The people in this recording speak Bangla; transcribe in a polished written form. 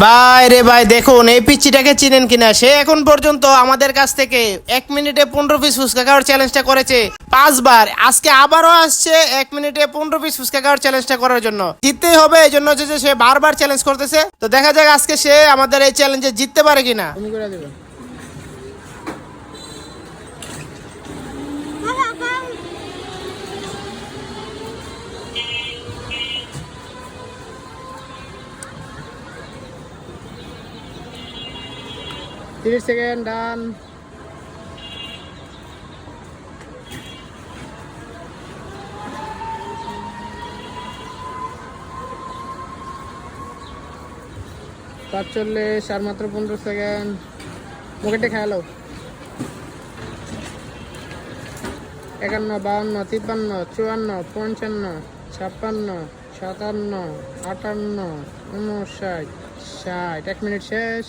ভাই রে ভাই, দেখুন এই পিচ্চিটাকে চিনেন কিনা। সে এখন পর্যন্ত আমাদের কাছ থেকে 1 মিনিটে 15 পিস ফুচকা খাওয়ার চ্যালেঞ্জটা করেছে 5 বার। আজকে আবারও আসছে 1 মিনিটে 15 পিস ফুচকা খাওয়ার চ্যালেঞ্জটা করার জন্য। জিততেই হবে, এই জন্য হচ্ছে যে সে বারবার চ্যালেঞ্জ করতেছে। তো দেখা যাক আজকে সে আমাদের এই চ্যালেঞ্জে জিততে পারে কিনা। তুমি করে দেবে। 30 সেকেন্ড ডান। পাঁচচল্লিশ, আর মাত্র 15 সেকেন্ড। মুখেটে খেয়ালো। 51, 52, 53, 54, 55, 56, 57, 58, 59, 60। 1 মিনিট শেষ।